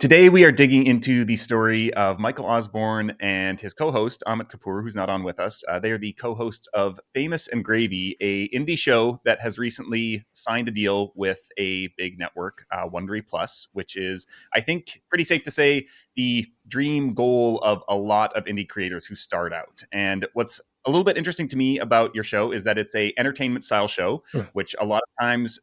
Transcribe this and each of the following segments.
Today, we are digging into the story of Michael Osborne and his co-host, Amit Kapoor, who's not on with us. They are the co-hosts of Famous and Gravy, a indie show that has recently signed a deal with a big network, Wondery Plus, which is, I think, pretty safe to say, the dream goal of a lot of indie creators who start out. And what's a little bit interesting to me about your show is that it's a entertainment-style show, which a lot of times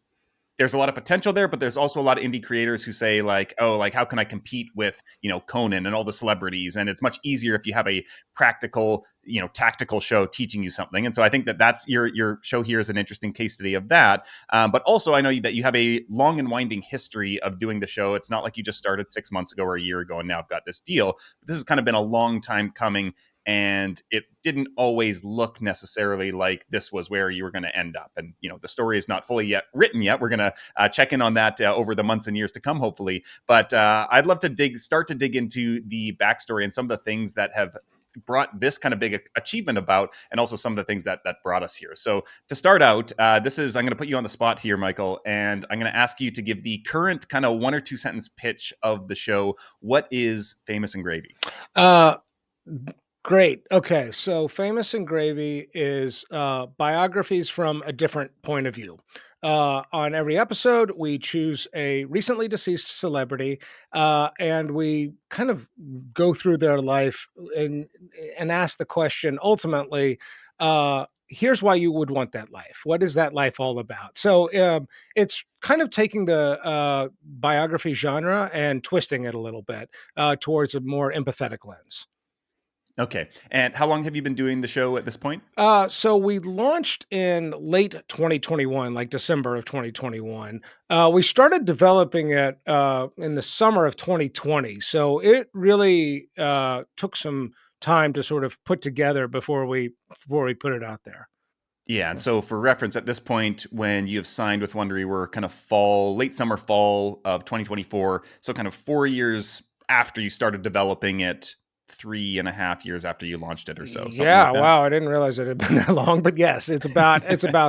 there's a lot of potential there, but there's also a lot of indie creators who say like, oh, like how can I compete with, Conan and all the celebrities? And it's much easier if you have a practical, tactical show teaching you something. And so I think that that's your show here is an interesting case study of that. But also I know that you have a long and winding history of doing the show. It's not like you just started 6 months ago or a year ago and now I've got this deal. This has kind of been a long time coming. And it didn't always look necessarily like this was where you were going to end up. And, the story is not fully yet written yet. We're going to check in on that over the months and years to come, hopefully. But I'd love to start to dig into the backstory and some of the things that have brought this kind of big achievement about, and also some of the things that brought us here. So to start out, I'm going to put you on the spot here, Michael, and I'm going to ask you to give the current kind of 1 or 2 sentence pitch of the show. What is Famous and Gravy? Great. Okay. So Famous and Gravy is biographies from a different point of view. On every episode, we choose a recently deceased celebrity and we kind of go through their life and ask the question ultimately, here's why you would want that life. What is that life all about? So it's kind of taking the biography genre and twisting it a little bit towards a more empathetic lens. Okay. And how long have you been doing the show at this point? So we launched in late 2021, like December of 2021. We started developing it in the summer of 2020. So it really took some time to sort of put together before we put it out there. Yeah, and so for reference, at this point, when you have signed with Wondery, we're kind of late summer, fall of 2024. So kind of 4 years after you started developing it, 3.5 years after you launched it or so, something Yeah, like that. wow, I didn't realize it had been that long, but yes, it's about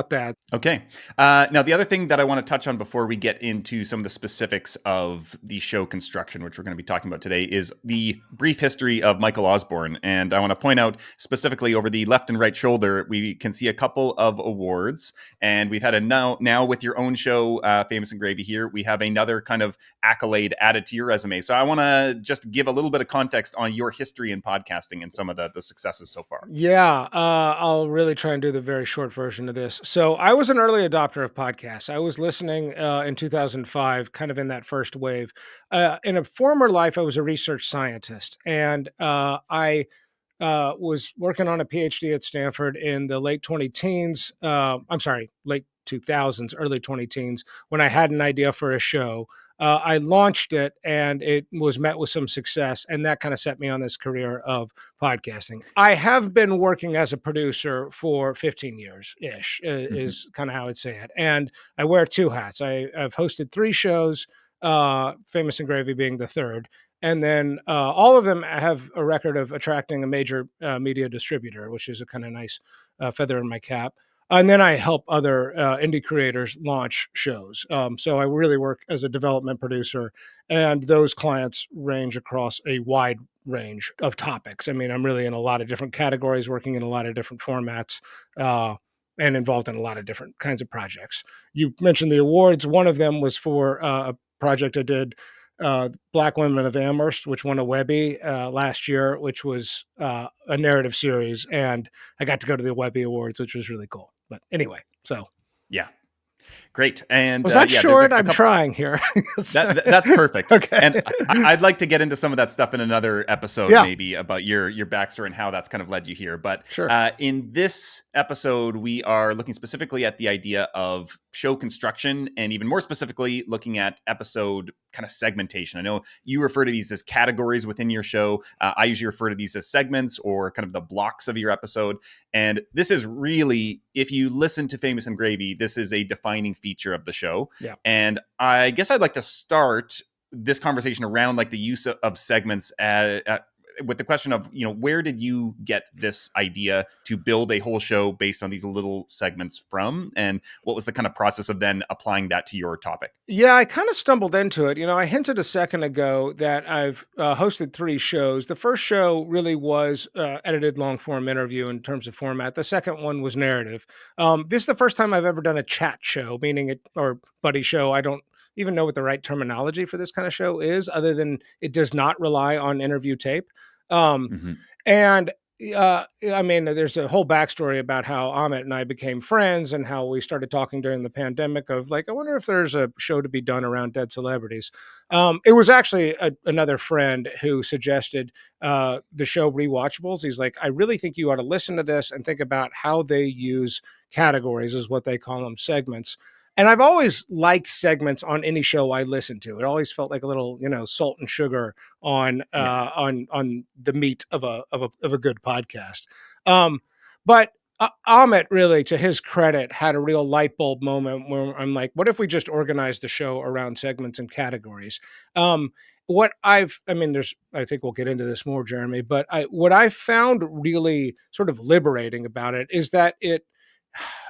that. Okay. Now, the other thing that I want to touch on before we get into some of the specifics of the show construction, which we're going to be talking about today, is the brief history of Michael Osborne. And I want to point out specifically over the left and right shoulder, we can see a couple of awards. And we've had now with your own show, Famous and Gravy here, we have another kind of accolade added to your resume. So I want to just give a little bit of context on your history in podcasting and some of the successes so far. Yeah, I'll really try and do the very short version of this. So I was an early adopter of podcasts. I was listening in 2005, kind of in that first wave. In a former life, I was a research scientist, and I was working on a PhD at Stanford in the late 20 teens. I'm sorry, late 2000s, early 20 teens, when I had an idea for a show. I launched it and it was met with some success. And that kind of set me on this career of podcasting. I have been working as a producer for 15 years ish, is kind of how I'd say it. And I wear 2 hats. I've hosted 3 shows, Famous and Gravy being the third. And then all of them have a record of attracting a major media distributor, which is a kind of nice feather in my cap. And then I help other indie creators launch shows. So I really work as a development producer, and those clients range across a wide range of topics. I mean, I'm really in a lot of different categories, working in a lot of different formats, and involved in a lot of different kinds of projects. You mentioned the awards. One of them was for a project I did, Black Women of Amherst, which won a Webby last year, which was a narrative series. And I got to go to the Webby Awards, which was really cool. But anyway, so. Yeah. Great. And Was that yeah, there's short? a I'm couple. trying here. That's perfect. Okay. And I'd like to get into some of that stuff in another episode, Yeah. maybe about your backstory and how that's kind of led you here. But Sure. in this episode, we are looking specifically at the idea of show construction, and even more specifically, looking at episode kind of segmentation. I know you refer to these as categories within your show. I usually refer to these as segments or kind of the blocks of your episode. And this is really, if you listen to Famous and Gravy, this is a defining feature of the show. Yeah. And I guess I'd like to start this conversation around like the use of segments with the question of, where did you get this idea to build a whole show based on these little segments from, and what was the kind of process of then applying that to your topic? Yeah, I kind of stumbled into it. I hinted a second ago that I've hosted three shows. The first show really was edited long form interview in terms of format. The second one was narrative. This is the first time I've ever done a chat show, meaning it or buddy show. I don't even know what the right terminology for this kind of show is, other than it does not rely on interview tape. Um, Mm-hmm. and I mean, there's a whole backstory about how Amit and I became friends and how we started talking during the pandemic of like, I wonder if there's a show to be done around dead celebrities. It was actually another friend who suggested the show Rewatchables. He's like, I really think you ought to listen to this and think about how they use categories, is what they call them, segments. And I've always liked segments on any show I listen to. It always felt like a little, salt and sugar Yeah. on the meat of a good podcast. But Amit, really, to his credit, had a real light bulb moment where I'm like, what if we just organize the show around segments and categories? I mean, I think we'll get into this more, Jeremy, but what I found really sort of liberating about it is that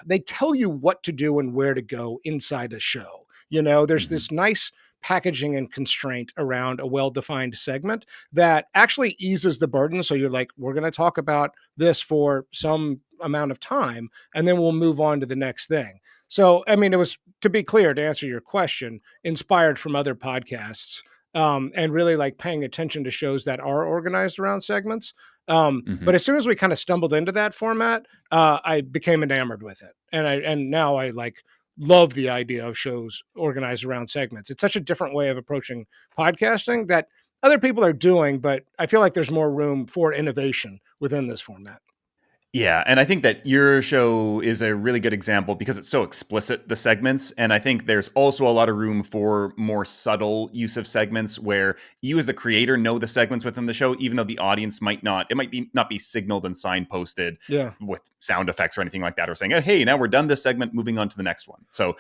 they tell you what to do and where to go inside a show. There's Mm-hmm. this nice packaging and constraint around a well-defined segment that actually eases the burden. So you're like, we're going to talk about this for some amount of time, and then we'll move on to the next thing. So, I mean, it was, to be clear, to answer your question, inspired from other podcasts, and really like paying attention to shows that are organized around segments. Mm-hmm. But as soon as we kind of stumbled into that format, I became enamored with it, and now I like love the idea of shows organized around segments. It's such a different way of approaching podcasting that other people are doing, but I feel like there's more room for innovation within this format. Yeah, and I think that your show is a really good example because it's so explicit, the segments. And I think there's also a lot of room for more subtle use of segments where you as the creator know the segments within the show, even though the audience might not. It might be not be signaled and signposted Yeah. with sound effects or anything like that, or saying, "Oh, hey, now we're done this segment, moving on to the next one." So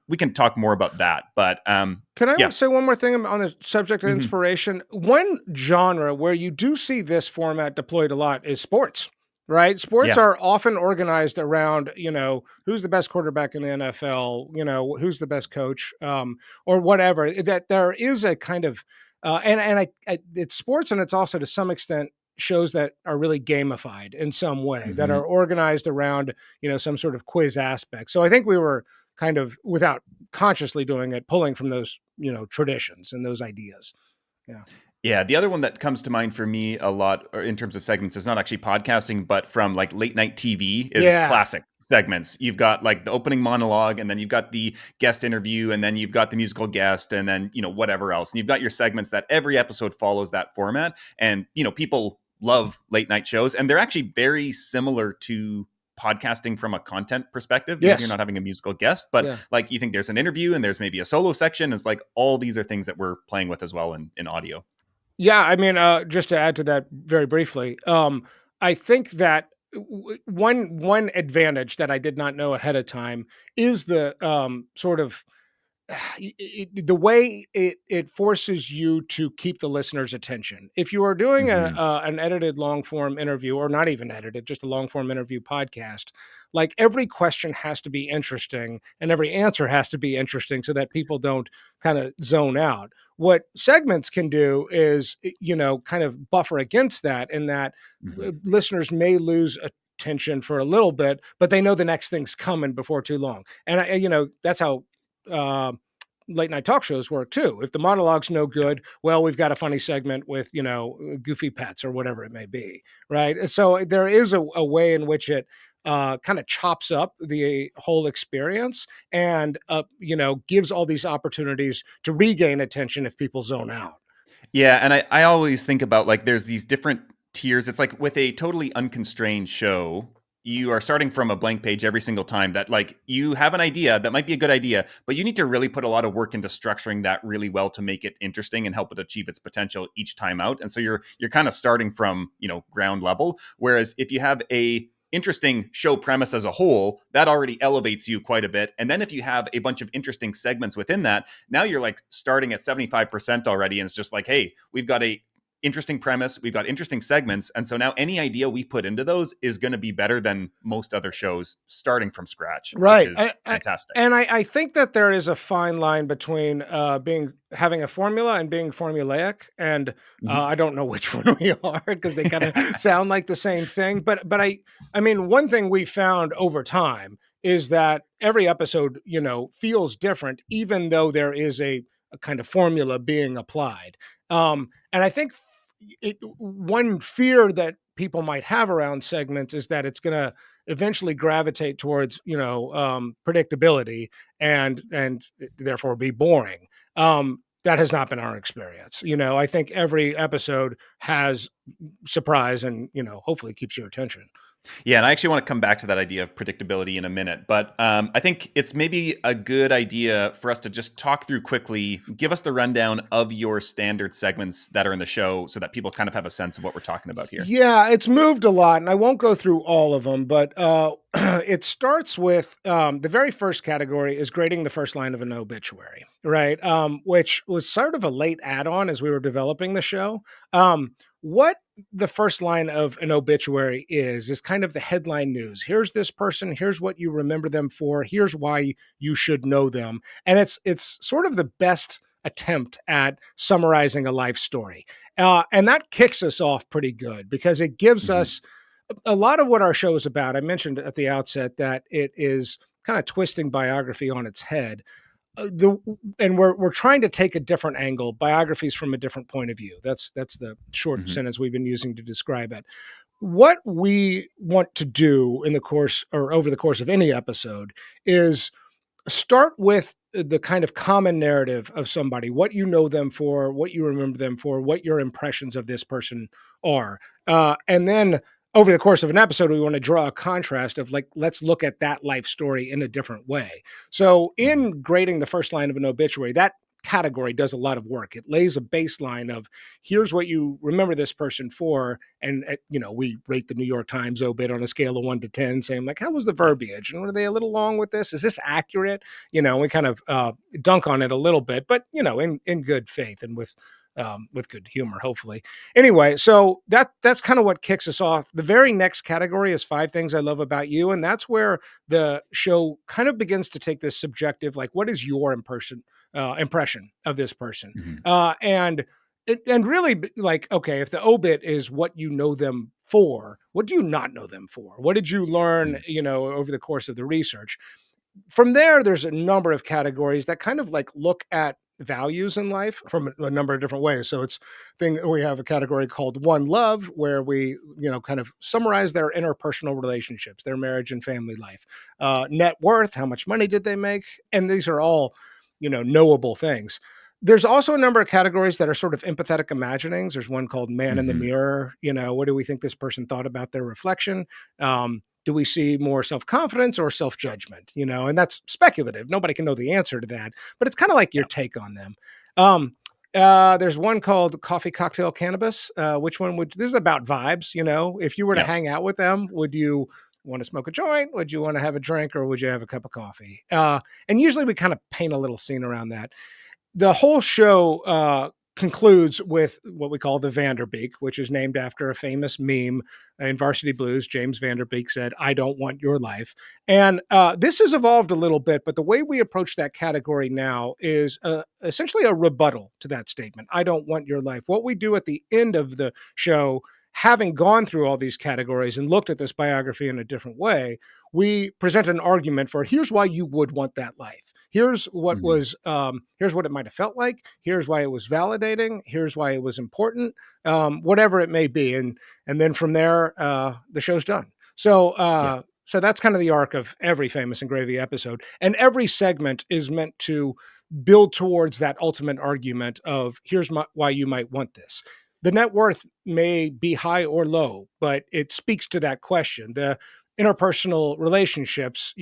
we can talk more about that. But Can I yeah. say one more thing on the subject of Hmm. inspiration? One genre where you do see this format deployed a lot is sports, right? Sports Yeah. are often organized around, who's the best quarterback in the NFL, who's the best coach, or whatever. That there is a kind of, it's sports, and it's also to some extent shows that are really gamified in some way, that are Hmm. organized around, some sort of quiz aspect. So I think we were kind of, without consciously doing it, pulling from those, traditions and those ideas. Yeah. Yeah, the other one that comes to mind for me a lot in terms of segments is not actually podcasting, but from like late night TV is Yeah. classic segments. You've got like the opening monologue, and then you've got the guest interview, and then you've got the musical guest, and then, whatever else. And you've got your segments that every episode follows that format. And, people love late night shows, and they're actually very similar to podcasting from a content perspective. Maybe you're Yes. not having a musical guest, but Yeah. like you think there's an interview and there's maybe a solo section. It's like all these are things that we're playing with as well in audio. Yeah, I mean, just to add to that very briefly, I think that one advantage that I did not know ahead of time is the sort of the way it forces you to keep the listener's attention. If you are doing Hmm. an edited long form interview, or not even edited, just a long form interview podcast, like every question has to be interesting and every answer has to be interesting so that people don't kind of zone out. What segments can do is, kind of buffer against that, in that Hmm. listeners may lose attention for a little bit, but they know the next thing's coming before too long. And that's how uh, late night talk shows work too. If the monologue's no Yeah. good, well, we've got a funny segment with, goofy pets or whatever it may be, right? So there is a way in which it kind of chops up the whole experience, and gives all these opportunities to regain attention if people zone out. Yeah, and I always think about like there's these different tiers. It's like with a totally unconstrained show, you are starting from a blank page every single time that like you have an idea that might be a good idea, but you need to really put a lot of work into structuring that really well to make it interesting and help it achieve its potential each time out. And so you're kind of starting from, ground level. Whereas if you have a interesting show premise as a whole, that already elevates you quite a bit. And then if you have a bunch of interesting segments within that, now you're like starting at 75% already, and it's just like, hey, we've got a interesting premise, we've got interesting segments, and so now any idea we put into those is going to be better than most other shows starting from scratch, which Right. is fantastic. I think that there is a fine line between being having a formula and being formulaic, and Hmm. I don't know which one we are because they kind of sound like the same thing. But I mean, one thing we found over time is that every episode, feels different, even though there is a kind of formula being applied. And I think one fear that people might have around segments is that it's going to eventually gravitate towards predictability and therefore be boring. That has not been our experience. I think every episode has surprise and hopefully keeps your attention. Yeah, and I actually want to come back to that idea of predictability in a minute, but I think it's maybe a good idea for us to just talk through quickly, give us the rundown of your standard segments that are in the show so that people kind of have a sense of what we're talking about here. Yeah, it's moved a lot, and I won't go through all of them, but it starts with the very first category is grading the first line of an obituary, right? Which was sort of a late add-on as we were developing the show. What the first line of an obituary is kind of the headline news. Here's this person. Here's what you remember them for. Here's why you should know them, and it's sort of the best attempt at summarizing a life story. And that kicks us off pretty good because it gives Hmm. us a lot of what our show is about. I mentioned at the outset that it is kind of twisting biography on its head. And we're trying to take a different angle, biographies from a different point of view. That's the short Hmm. sentence we've been using to describe it. What we want to do in the course or over the course of any episode is start with the kind of common narrative of somebody, what you know them for, what you remember them for, what your impressions of this person are. And then over the course of an episode, we want to draw a contrast of like, let's look at that life story in a different way. So, Hmm. in grading the first line of an obituary, that category does a lot of work. It lays a baseline of here's what you remember this person for. And, we rate the New York Times obit on a scale of 1 to 10, saying, like, how was the Yeah. verbiage? And were they a little long with this? Is this accurate? We kind of dunk on it a little bit, but, in good faith and with good humor, hopefully. Anyway, so that's kind of what kicks us off. The very next category is 5 things I love about you, and that's where the show kind of begins to take this subjective, like, what is your impression of this person, Hmm. and really like, okay, if the obit is what you know them for, what do you not know them for? What did you learn, over the course of the research? From there, there's a number of categories that kind of like look at values in life from a number of different ways. So it's thing we have a category called One Love, where we kind of summarize their interpersonal relationships, their marriage and family life. Net worth, how much money did they make? And these are all knowable things. There's also a number of categories that are sort of empathetic imaginings. There's one called Man in the Hmm. Mirror. What do we think this person thought about their reflection? Do we see more self-confidence or self-judgment? And that's speculative. Nobody can know the answer to that, but it's kind of like your Yeah. take on them. um, there's one called Coffee Cocktail Cannabis. Which one would this is about vibes? If you were to Yeah. hang out with them, would you want to smoke a joint? Would you want to have a drink, or would you have a cup of coffee? And usually we kind of paint a little scene around that. The whole show concludes with what we call the Vanderbeek, which is named after a famous meme in Varsity Blues. James Vanderbeek said, "I don't want your life." And this has evolved a little bit, but the way we approach that category now is essentially a rebuttal to that statement. I don't want your life. What we do at the end of the show, having gone through all these categories and looked at this biography in a different way, we present an argument for here's why you would want that life. Hmm. Here's what it might have felt like. Here's why it was validating. Here's why it was important. Whatever it may be, and then from there, the show's done. Yeah. So that's kind of the arc of every Famous and Gravy episode, and every segment is meant to build towards that ultimate argument of why you might want this. The net worth may be high or low, but it speaks to that question. The interpersonal relationships,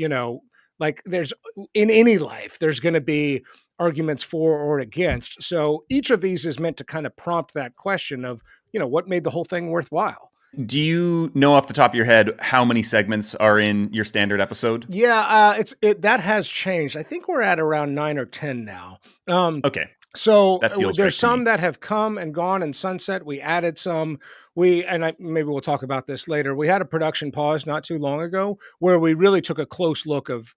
like there's in any life, there's going to be arguments for or against. So each of these is meant to kind of prompt that question of, what made the whole thing worthwhile. Do you know off the top of your head how many segments are in your standard episode? Yeah, that has changed. I think we're at around 9 or 10 now. Um, Okay. So That feels there's right to some me. that have come and gone and sunset. We added some. Maybe we'll talk about this later. We had a production pause not too long ago where we really took a close look of,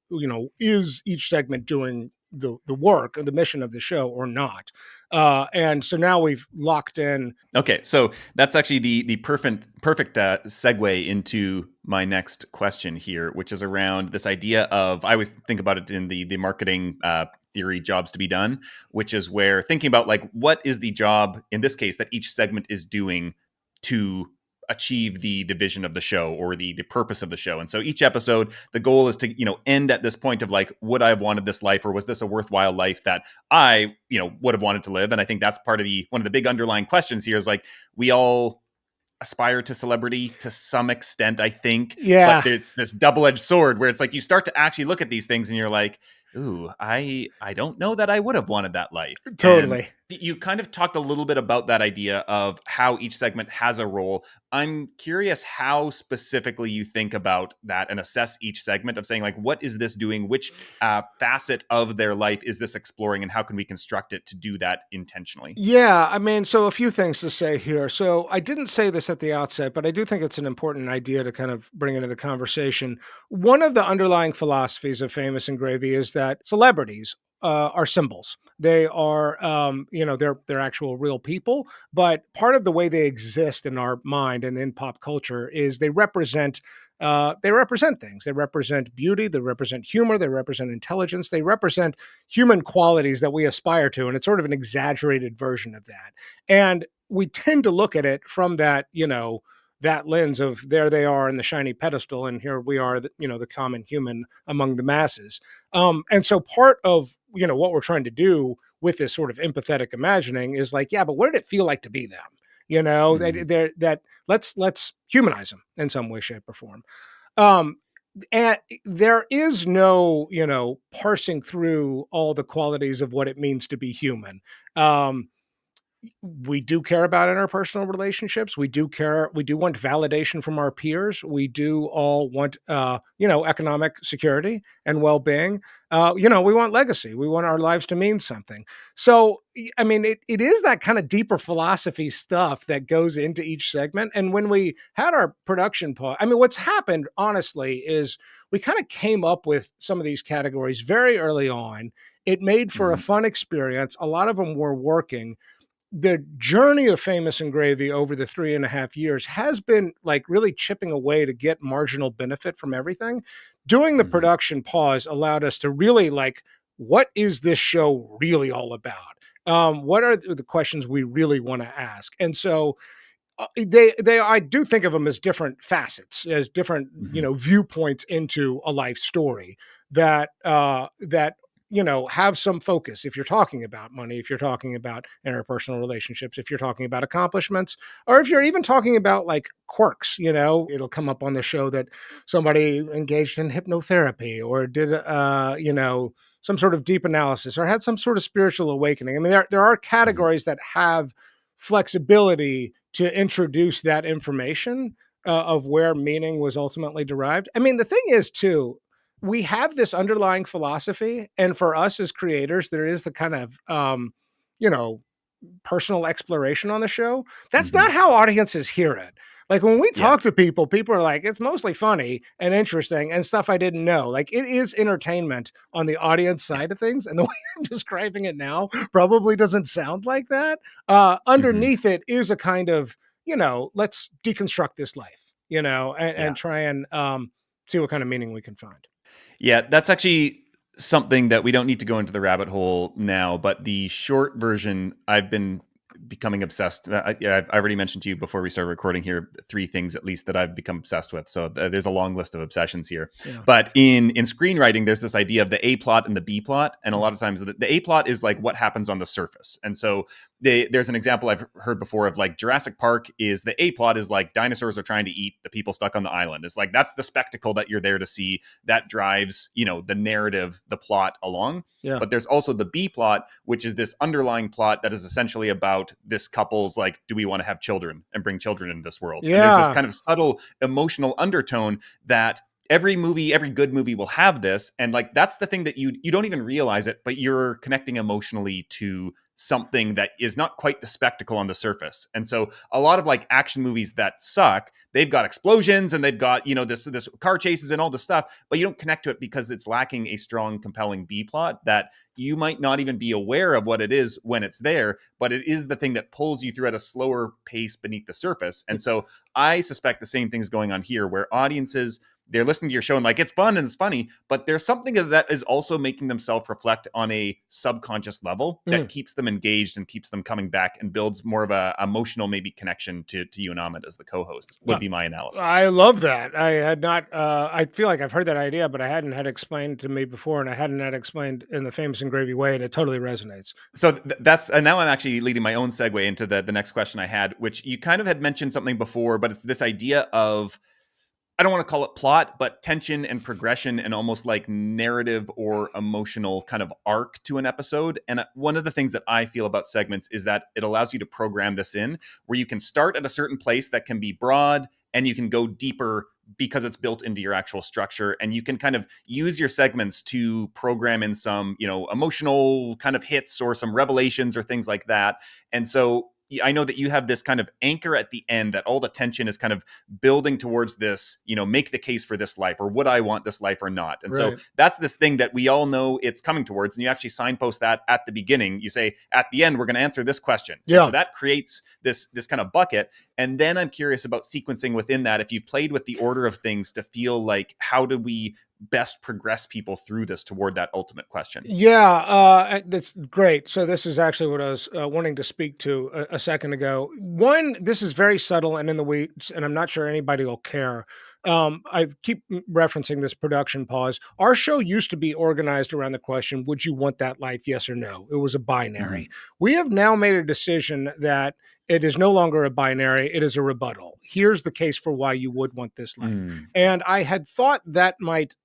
is each segment doing the work and the mission of the show or not? And so now we've locked in. Okay, so that's actually the perfect segue into my next question here, which is around this idea of, I always think about it in the marketing theory, jobs to be done, which is where thinking about like what is the job in this case that each segment is doing to achieve the vision of the show or the purpose of the show. And so each episode, the goal is to end at this point of like, would I have wanted this life, or was this a worthwhile life that I would have wanted to live? And I think that's part of the one of the big underlying questions here is like, we all aspire to celebrity to some extent, I think, but Yeah, it's this double-edged sword where it's like you start to actually look at these things and you're like, ooh, I don't know that I would have wanted that life. And totally. you kind of talked a little bit about that idea of how each segment has a role. I'm curious how specifically you think about that and assess each segment of saying like, what is this doing? Which facet of their life is this exploring, and how can we construct it to do that intentionally? Yeah, I mean, so a few things to say here. So I didn't say this at the outset, but I do think it's an important idea to kind of bring into the conversation. One of the underlying philosophies of Famous and Gravy is that celebrities are symbols. They are, they're actual real people. But part of the way they exist in our mind and in pop culture is they represent things. They represent beauty. They represent humor. They represent intelligence. They represent human qualities that we aspire to. And it's sort of an exaggerated version of that. And we tend to look at it from that, that lens of there they are in the shiny pedestal, and here we are, the common human among the masses. And so part of, what we're trying to do with this sort of empathetic imagining is like, yeah, but what did it feel like to be them? Mm-hmm. That let's humanize them in some way, shape, or form. Um, and there is no, parsing through all the qualities of what it means to be human. Um, we do care about interpersonal relationships. We do want validation from our peers. We do all want economic security and well-being. We want legacy. We want our lives to mean something. So I mean, it is that kind of deeper philosophy stuff that goes into each segment. And when we had our production part, I mean, what's happened honestly is we kind of came up with some of these categories very early on. It made for a Mm-hmm. fun experience. A lot of them were working. The journey of Famous and Gravy over the 3.5 years has been like really chipping away to get marginal benefit from everything. Doing the Mm-hmm. production pause allowed us to really like, what is this show really all about? What are the questions we really want to ask? And so they I do think of them as different facets, as different Mm-hmm. viewpoints into a life story that have some focus. If you're talking about money, if you're talking about interpersonal relationships, if you're talking about accomplishments, or if you're even talking about like quirks, it'll come up on the show that somebody engaged in hypnotherapy or did some sort of deep analysis or had some sort of spiritual awakening. I mean, there are Mm-hmm. categories that have flexibility to introduce that information of where meaning was ultimately derived. I mean, the thing is, too, we have this underlying philosophy, and for us as creators, there is the kind of, you know, personal exploration on the show. That's Mm-hmm. not how audiences hear it. Like when we Yeah. talk to people, people are like, it's mostly funny and interesting and stuff I didn't know. Like it is entertainment on the audience Yeah. side of things. And the way I'm describing it now probably doesn't sound like that. Mm-hmm. Underneath it is a kind of, let's deconstruct this life, and Yeah. try and see what kind of meaning we can find. Yeah, that's actually something that we don't need to go into the rabbit hole now, but the short version, I've been becoming obsessed. Yeah, I've already mentioned to you before we started recording here three things at least that I've become obsessed with. So there's a long list of obsessions here. Yeah. But in screenwriting, there's this idea of the A plot and the B plot, and a Mm. lot of times the A plot is like what happens on the surface. And so there's an example I've heard before of like Jurassic Park is the A plot is like dinosaurs are trying to eat the people stuck on the island. It's like that's the spectacle that you're there to see that drives the narrative, the plot along. Yeah. But there's also the B plot, which is this underlying plot that is essentially about this couple's like, do we want to have children and bring children into this world? And there's this Yeah. kind of subtle emotional undertone that every movie, every good movie will have this. And like that's the thing that you don't even realize it, but you're connecting emotionally to something that is not quite the spectacle on the surface. And so a lot of like action movies that suck, they've got explosions and they've got, this car chases and all this stuff, but you don't connect to it because it's lacking a strong, compelling B plot that you might not even be aware of what it is when it's there, but it is the thing that pulls you through at a slower pace beneath the surface. And so I suspect the same thing's going on here, where audiences, they're listening to your show and like it's fun and it's funny, but there's something that is also making them self-reflect on a subconscious level that Mm. keeps them engaged and keeps them coming back and builds more of a emotional maybe connection to you and Ahmed as the co-hosts, would Uh, be my analysis. I love that. I had not. I feel like I've heard that idea, but I hadn't had explained to me before, and I hadn't had explained in the famous and gravy way, and it totally resonates. So that's, and now I'm actually leading my own segue into the next question I had, which you kind of had mentioned something before, but it's this idea of, I don't want to call it plot, but tension and progression and almost like narrative or emotional kind of arc to an episode. And one of the things that I feel about segments is that it allows you to program this in, where you can start at a certain place that can be broad and you can go deeper because it's built into your actual structure, and you can kind of use your segments to program in some, emotional kind of hits or some revelations or things like that. And so I know that you have this kind of anchor at the end, that all the tension is kind of building towards this, make the case for this life, or would I want this life or not? And so Right. that's this thing that we all know it's coming towards. And you actually signpost that at the beginning. You say, at the end, we're going to answer this question. And so Yeah. that creates this kind of bucket. And then I'm curious about sequencing within that. If you've played with the order of things to feel like, how do we best progress people through this toward that ultimate question? Yeah, that's great. So this is actually what I was wanting to speak to a second ago. One, this is very subtle and in the weeds, and I'm not sure anybody will care. I keep referencing this production pause. Our show used to be organized around the question, would you want that life? Yes or no? It was a Mm-hmm. binary. We have now made a decision that it is no longer a binary, it is a rebuttal. Here's the case for why you would want this life. Mm. And I had thought that might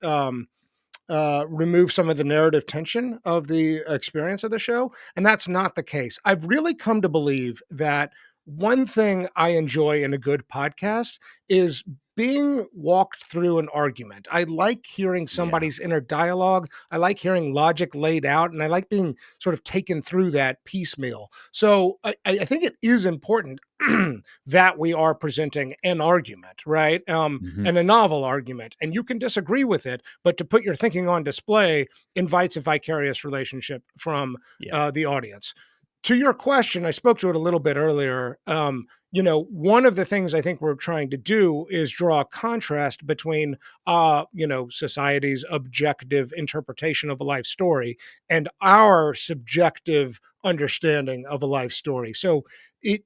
remove some of the narrative tension of the experience of the show. And that's not the case. I've really come to believe that one thing I enjoy in a good podcast is being walked through an argument. I like hearing Yeah. somebody's inner dialogue. I like hearing logic laid out, and I like being sort of taken through that piecemeal. So I think it is important that we are presenting an argument, right? Mm-hmm. And a novel argument, and you can disagree with it, but to put your thinking on display invites a vicarious relationship from Yeah. the audience. To your question, I spoke to it a little bit earlier. One of the things I think we're trying to do is draw a contrast between, society's objective interpretation of a life story and our subjective understanding of a life story. So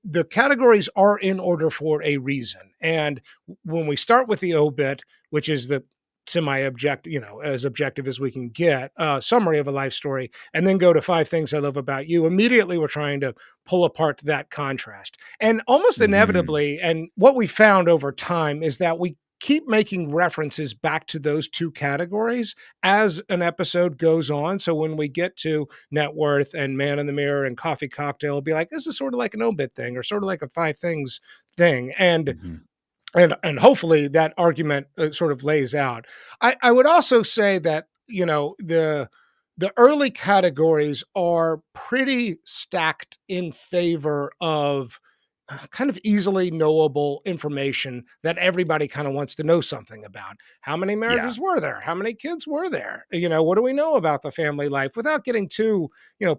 the categories are in order for a reason. And when we start with the obit, which is the semi-objective, as objective as we can get, summary of a life story, and then go to five things I love about you, immediately we're trying to pull apart that contrast. And almost Mm-hmm. inevitably, and what we found over time is that we keep making references back to those two categories as an episode goes on. So when we get to net worth and man in the mirror and coffee cocktail, it'll be like, this is sort of like an obit thing or sort of like a five things thing. Mm-hmm. And hopefully that argument sort of lays out. I would also say that the early categories are pretty stacked in favor of kind of easily knowable information that everybody kind of wants to know something about. How many Yeah. marriages were there? How many kids were there? What do we know about the family life without getting too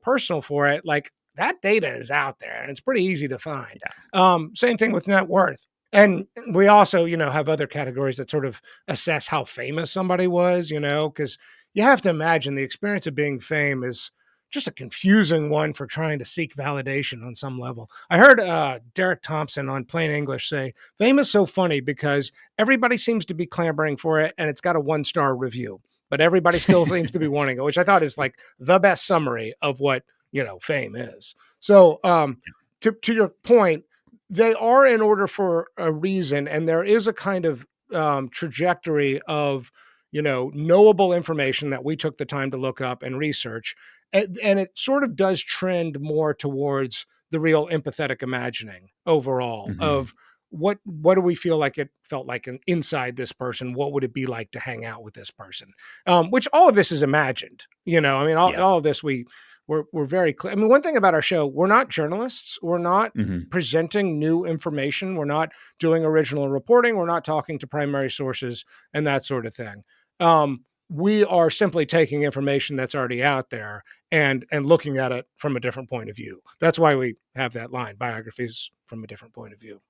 personal for it? Like that data is out there and it's pretty easy to find. Yeah. Same thing with net worth. And we also, have other categories that sort of assess how famous somebody was, because you have to imagine the experience of being fame is just a confusing one for trying to seek validation on some level. I heard Derek Thompson on Plain English say, fame is so funny because everybody seems to be clamoring for it and it's got a 1-star review, but everybody still seems to be wanting it, which I thought is like the best summary of what, fame is. So, to your point, they are in order for a reason, and there is a kind of trajectory of knowable information that we took the time to look up and research, and it sort of does trend more towards the real empathetic imagining overall Mm-hmm. of what do we feel like it felt like inside this person, what would it be like to hang out with this person, which all of this is imagined, I mean, all, Yeah. all of this we're very clear. I mean, one thing about our show, we're not journalists. We're not Hmm. presenting new information. We're not doing original reporting. We're not talking to primary sources and that sort of thing. We are simply taking information that's already out there and looking at it from a different point of view. That's why we have that line, biographies from a different point of view.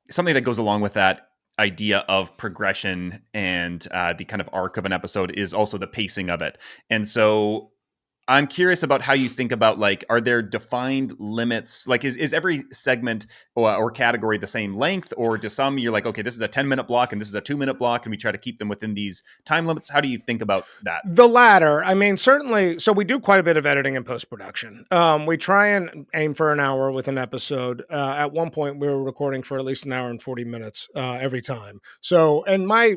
Something that goes along with that idea of progression and the kind of arc of an episode is also the pacing of it. And so I'm curious about how you think about, like, are there defined limits? Like, is every segment or category the same length, or do some you're like, okay, this is a 10-minute block and this is a 2-minute block, and we try to keep them within these time limits? How do you think about that? The latter, I mean, certainly. So we do quite a bit of editing and post production. We try and aim for an hour with an episode. At one point, we were recording for at least an hour and 40 minutes every time. So, and my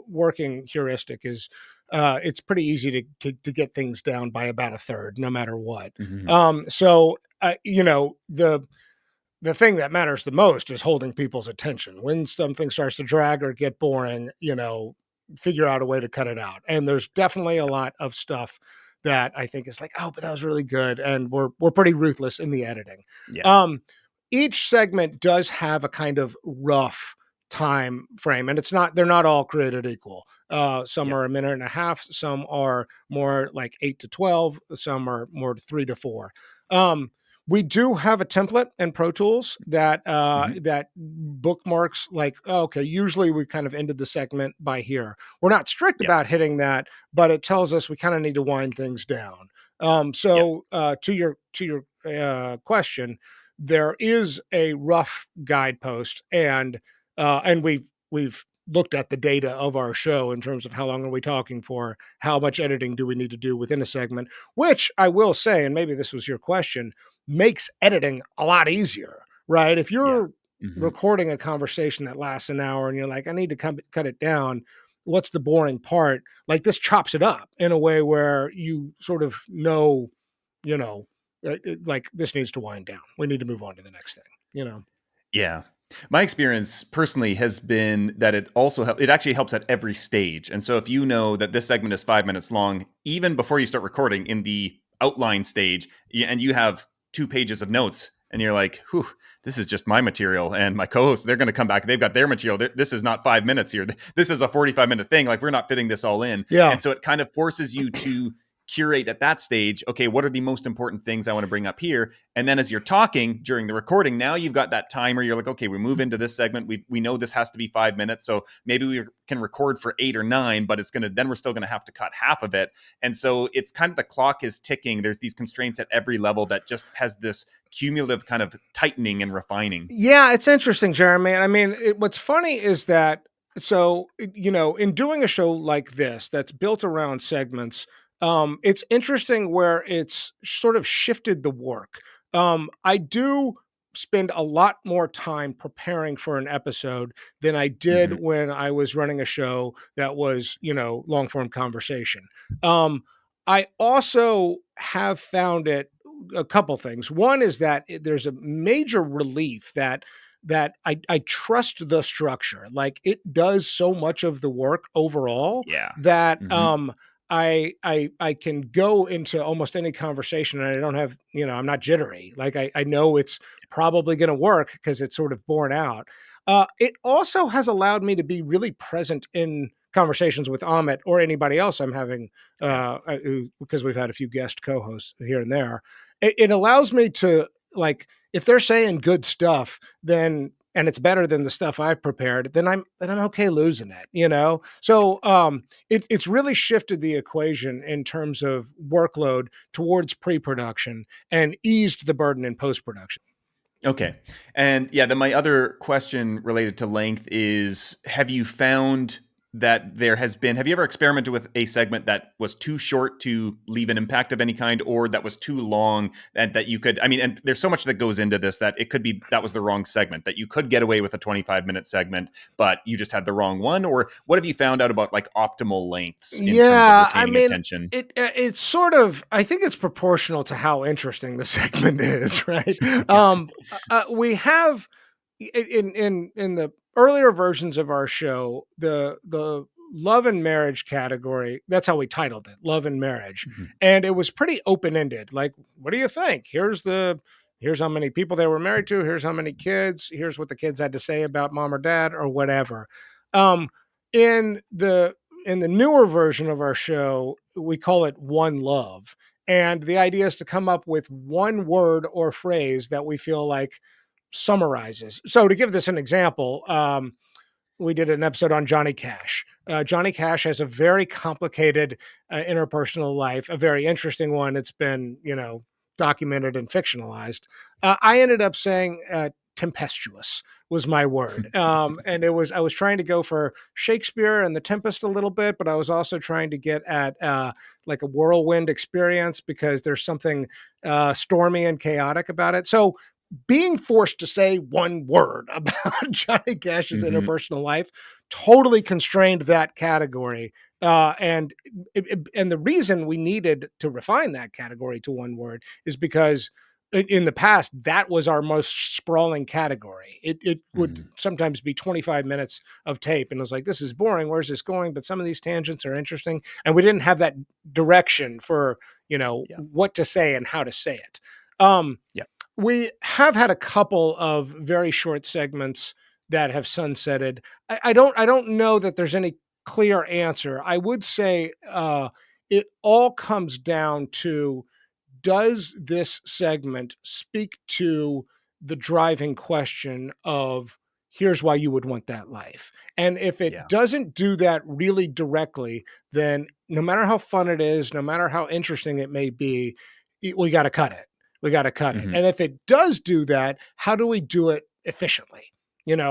working heuristic is it's pretty easy to get things down by about a third, no matter what. Hmm. The thing that matters the most is holding people's attention. When something starts to drag or get boring, figure out a way to cut it out. And there's definitely a lot of stuff that I think is like, oh, but that was really good. And we're pretty ruthless in the editing. Yeah. Um, each segment does have a kind of rough time frame, and they're not all created equal. Some Yeah. are a minute and a half, some are more like 8 to 12, some are more 3 to 4. Um, we do have a template in Pro Tools Hmm. that bookmarks, like, oh, okay, usually we kind of ended the segment by here. We're not strict Yeah. about hitting that, but it tells us we kind of need to wind things down. Yeah. To your question, there is a rough guidepost, and we've looked at the data of our show in terms of how long are we talking for, how much editing do we need to do within a segment, which I will say, and maybe this was your question, makes editing a lot easier, right? If Yeah. you're Hmm. recording a conversation that lasts an hour and you're like, I need to cut it down, what's the boring part? Like, this chops it up in a way where you sort of know, you know, like, this needs to wind down. We need to move on to the next thing. Yeah. My experience personally has been that it actually helps at every stage. And so if you know that this segment is 5 minutes long, even before you start recording in the outline stage, and you have 2 pages of notes, and you're like, whew, this is just my material. And my co-hosts, they're going to come back. They've got their material. This is not 5 minutes here. This is a 45-minute thing. Like, we're not fitting this all in. Yeah. And so it kind of forces you to curate at that stage. Okay, what are the most important things I want to bring up here? And then as you're talking during the recording, now you've got that timer. You're like, okay, we move into this segment. We know this has to be 5 minutes. So maybe we can record for 8 or 9, but we're still gonna have to cut half of it. And so it's kind of, the clock is ticking. There's these constraints at every level that just has this cumulative kind of tightening and refining. Yeah, it's interesting, Jeremy. I mean, what's funny is that, in doing a show like this that's built around segments, it's interesting where it's sort of shifted the work. I do spend a lot more time preparing for an episode than I did Hmm. when I was running a show that was, long form conversation. Um, I also have found it a couple things. One is that there's a major relief that I trust the structure. Like, it does so much of the work overall Yeah. that Hmm. I can go into almost any conversation and I don't have, I'm not jittery. Like, I know it's probably going to work because it's sort of borne out. It also has allowed me to be really present in conversations with Amit or anybody else I'm having, Yeah. because we've had a few guest co-hosts here and there. It allows me to, like, if they're saying good stuff, then and it's better than the stuff I've prepared, then I'm okay losing it. So it's really shifted the equation in terms of workload towards pre-production and eased the burden in post-production. Okay. And yeah, then my other question related to length is, have you found that have you ever experimented with a segment that was too short to leave an impact of any kind, or that was too long and that you could, I mean, and there's so much that goes into this that it could be that was the wrong segment, that you could get away with a 25-minute segment, but you just had the wrong one? Or what have you found out about, like, optimal lengths in terms of Yeah, I retaining mean, attention? it's sort of, I think it's proportional to how interesting the segment is, right? Yeah. We have in the earlier versions of our show, the love and marriage category. That's how we titled it, Love and Marriage. Mhm. And it was pretty open ended. Like, what do you think? Here's how many people they were married to. Here's how many kids. Here's what the kids had to say about mom or dad or whatever. Um, in the in the newer version of our show, we call it One Love. And the idea is to come up with one word or phrase that we feel like summarizes. So to give this an example, we did an episode on Johnny Cash. Johnny Cash has a very complicated interpersonal life, a very interesting one. It's been, documented and fictionalized. I ended up saying tempestuous was my word, and I was trying to go for Shakespeare and the Tempest a little bit, but I was also trying to get at like a whirlwind experience because there's something stormy and chaotic about it. So being forced to say one word about Johnny Cash's Mhm. interpersonal life totally constrained that category. And the reason we needed to refine that category to one word is because in the past that was our most sprawling category. It would Mhm. sometimes be 25 minutes of tape, and it was like, this is boring. Where's this going? But some of these tangents are interesting, and we didn't have that direction for Yeah. what to say and how to say it. Um, Yeah. we have had a couple of very short segments that have sunsetted. I don't know that there's any clear answer. I would say it all comes down to, does this segment speak to the driving question of here's why you would want that life? And if it Yeah. doesn't do that really directly, then no matter how fun it is, no matter how interesting it may be, we got to cut it. We got to cut it. Mhm. And if it does do that, how do we do it efficiently?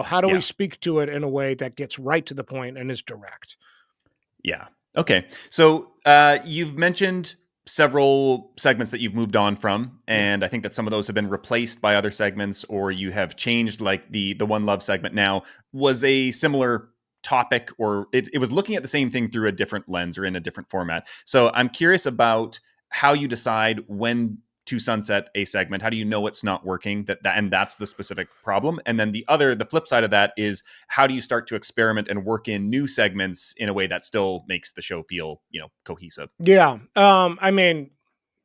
How do we Yeah. speak to it in a way that gets right to the point and is direct? Yeah. Okay. So you've mentioned several segments that you've moved on from, Yeah. and I think that some of those have been replaced by other segments, or you have changed. Like the One Love segment now was a similar topic, or it was looking at the same thing through a different lens or in a different format. So I'm curious about how you decide when to sunset a segment. How do you know it's not working? And that's the specific problem. And then the flip side of that is, how do you start to experiment and work in new segments in a way that still makes the show feel, cohesive? Yeah. I mean,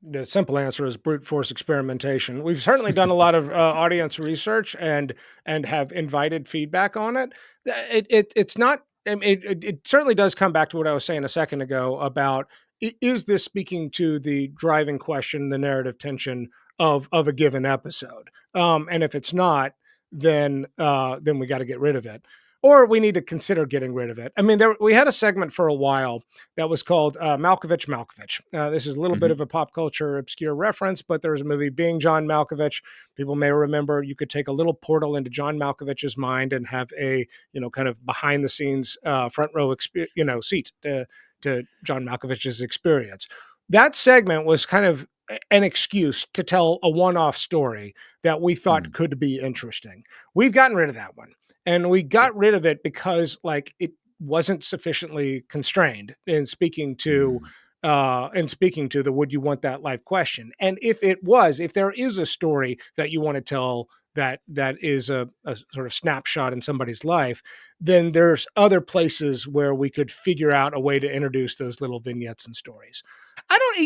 the simple answer is brute force experimentation. We've certainly done a lot of audience research and have invited feedback on it. It's not. I mean, it certainly does come back to what I was saying a second ago about, is this speaking to the driving question, the narrative tension of a given episode? And if it's not, then we got to get rid of it, or we need to consider getting rid of it. I mean, we had a segment for a while that was called Malkovich Malkovich. This is a little bit Hmm. of a pop culture obscure reference, but there was a movie, Being John Malkovich. People may remember, you could take a little portal into John Malkovich's mind and have a kind of behind the scenes front row seat to John Malkovich's experience. That segment was kind of an excuse to tell a one-off story that we thought Mm. could be interesting. We've gotten rid of that one, and we Yeah. got rid of it because it wasn't sufficiently constrained in speaking to Mm. the would you want that life question. And if there is a story that you want to tell that is a sort of snapshot in somebody's life, then there's other places where we could figure out a way to introduce those little vignettes and stories. I don't,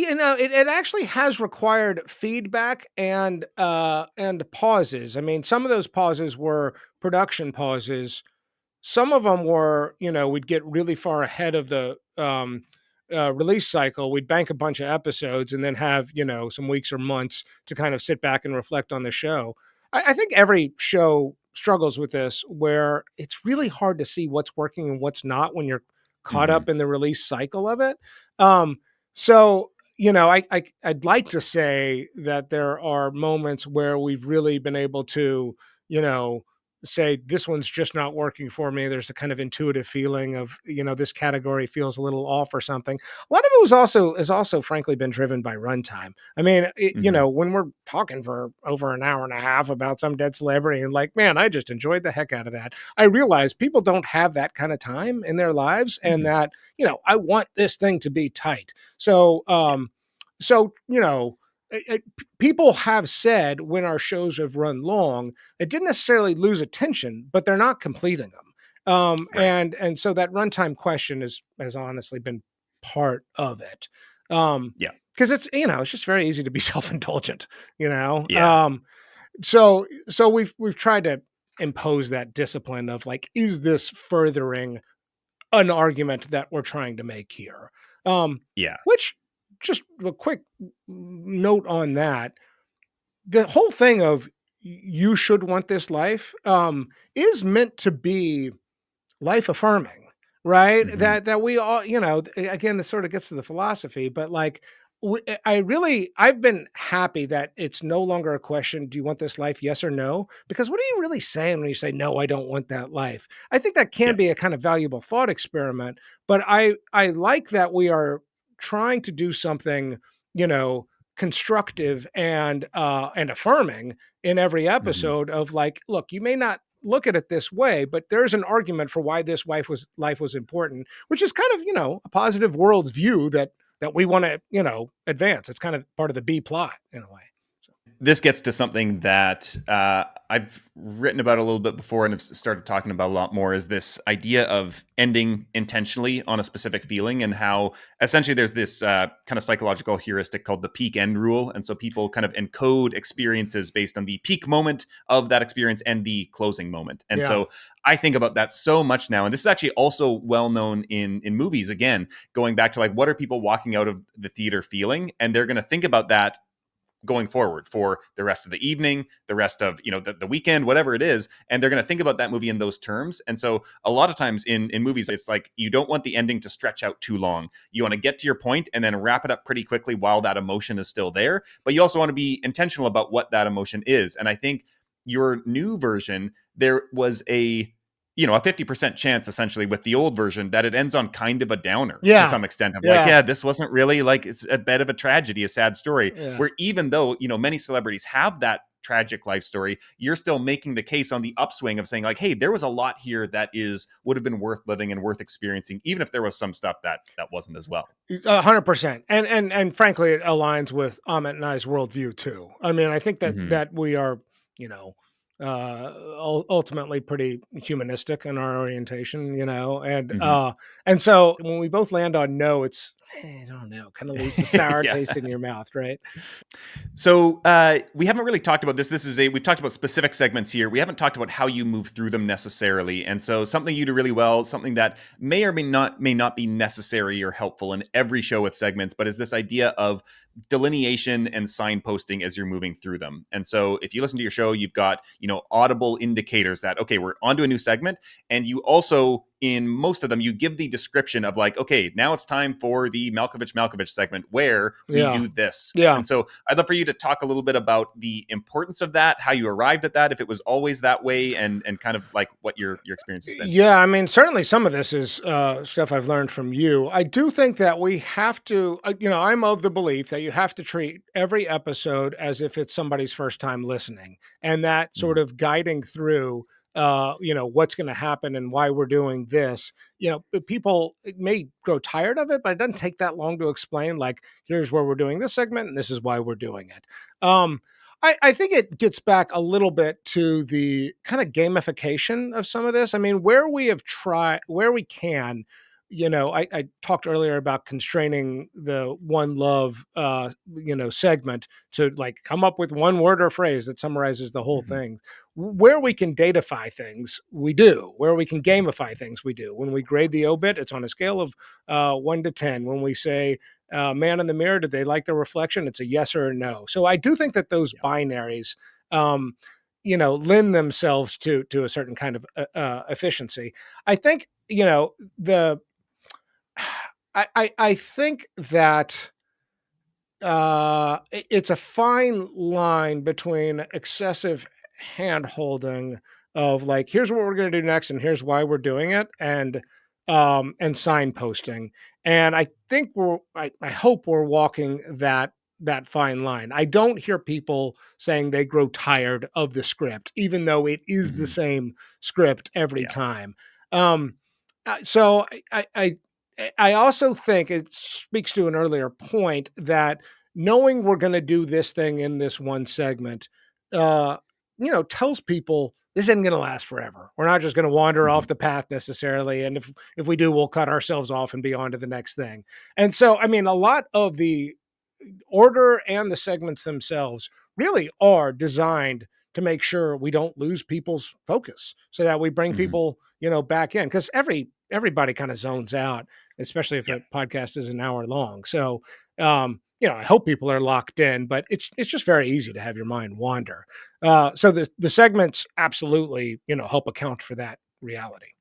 it actually has required feedback and pauses. I mean, some of those pauses were production pauses. Some of them were, we'd get really far ahead of the release cycle. We'd bank a bunch of episodes and then have, some weeks or months to kind of sit back and reflect on the show. I think every show struggles with this, where it's really hard to see what's working and what's not when you're caught Hmm. up in the release cycle of it. Um, so, I'd like to say that there are moments where we've really been able to, you know, say this one's just not working for me. There's a kind of intuitive feeling of, this category feels a little off or something. A lot of it was also has also frankly been driven by runtime. I mean, Hmm. when we're talking for over an hour and a half about some dead celebrity and like, man, I just enjoyed the heck out of that. I realize people don't have that kind of time in their lives, and Hmm. that, I want this thing to be tight. So, Yeah. people have said when our shows have run long, it didn't necessarily lose attention, but they're not completing them. Right. And so that runtime question has honestly been part of it. Yeah. Because it's, it's just very easy to be self-indulgent, you know. Yeah. So we've tried to impose that discipline of like, is this furthering an argument that we're trying to make here? Um, Yeah. which just a quick note on that, the whole thing of you should want this life is meant to be life affirming, right? Mhm. That we all, again, this sort of gets to the philosophy, but like, I've been happy that it's no longer a question, do you want this life? Yes or no? Because what are you really saying when you say, no, I don't want that life? I think that can Yeah. be a kind of valuable thought experiment, but I like that we are trying to do something, you know, constructive and affirming in every Mhm. episode of like, look, you may not look at it this way, but there's an argument for why this life was important, which is kind of, a positive world view that we want to, advance. It's kind of part of the B plot in a way. So, This gets to something that I've written about a little bit before and have started talking about a lot more is this idea of ending intentionally on a specific feeling and how essentially there's this kind of psychological heuristic called the peak end rule. And so people kind of encode experiences based on the peak moment of that experience and the closing moment. And yeah. so I think about that so much now. And this is actually also well known in movies, again, going back to like, what are people walking out of the theater feeling? And they're going to think about that going forward for the rest of the evening, the rest of the weekend, whatever it is, and they're going to think about that movie in those terms. And so a lot of times in movies, it's like you don't want the ending to stretch out too long. You want to get to your point and then wrap it up pretty quickly while that emotion is still there. But you also want to be intentional about what that emotion is. And I think your new version, there was a 50% chance essentially with the old version that it ends on kind of a downer to Yeah. some extent of like, Yeah. yeah, this wasn't really like, it's a bit of a tragedy, a sad story, Yeah. where even though many celebrities have that tragic life story, you're still making the case on the upswing of saying like, hey, there was a lot here that would have been worth living and worth experiencing, even if there was some stuff that wasn't as well. 100%. And frankly, it aligns with Amit and I's worldview too. I mean, I think that Hmm. that we are, you know, ultimately pretty humanistic in our orientation, Hmm. and so when we both land on no, it's I don't know, kind of leaves a sour Yeah. taste in your mouth, right? So we haven't really talked about this. We've talked about specific segments here. We haven't talked about how you move through them necessarily. And so something you do really well, something that may or may not be necessary or helpful in every show with segments, but is this idea of delineation and signposting as you're moving through them. And so if you listen to your show, you've got audible indicators that okay, we're onto a new segment, and you also in most of them you give the description of like, okay, now it's time for the Malkovich segment where we Yeah, do this. yeah. And so I'd love for you to talk a little bit about the importance of that, how you arrived at that, if it was always that way, and kind of like what your experience has been. Yeah, I mean, certainly some of this is stuff I've learned from you. I do think that we have to, I'm of the belief that you have to treat every episode as if it's somebody's first time listening, and that sort Mhm. of guiding through, what's going to happen and why we're doing this. People may grow tired of it, but it doesn't take that long to explain. Like, here's where we're doing this segment, and this is why we're doing it. Um, I think it gets back a little bit to the kind of gamification of some of this. I mean, where we can, I talked earlier about constraining the one love, segment to like come up with one word or phrase that summarizes the whole Mhm. thing. Where we can datafy things, we do. Where we can gamify things, we do. When we grade the obit, it's on a scale of 1 to 10. When we say man in the mirror, did they like the reflection? It's a yes or a no. So I do think that those Yeah. binaries, um, lend themselves to a certain kind of efficiency. I think the I think that it's a fine line between excessive hand holding of like, here's what we're going to do next and here's why we're doing it, and signposting. And I think I hope we're walking that fine line. I don't hear people saying they grow tired of the script even though it is the Mhm. same script every Yeah. time. um so I also think it speaks to an earlier point that knowing we're going to do this thing in this one segment, tells people this isn't going to last forever. We're not just going to wander Mhm. off the path necessarily. And if we do, we'll cut ourselves off and be on to the next thing. And so, I mean, a lot of the order and the segments themselves really are designed to make sure we don't lose people's focus so that we bring Mhm. people, back in, because everybody kind of zones out, especially if Yeah. a podcast is an hour long. So I hope people are locked in, but it's just very easy to have your mind wander. So the segments absolutely, help account for that reality.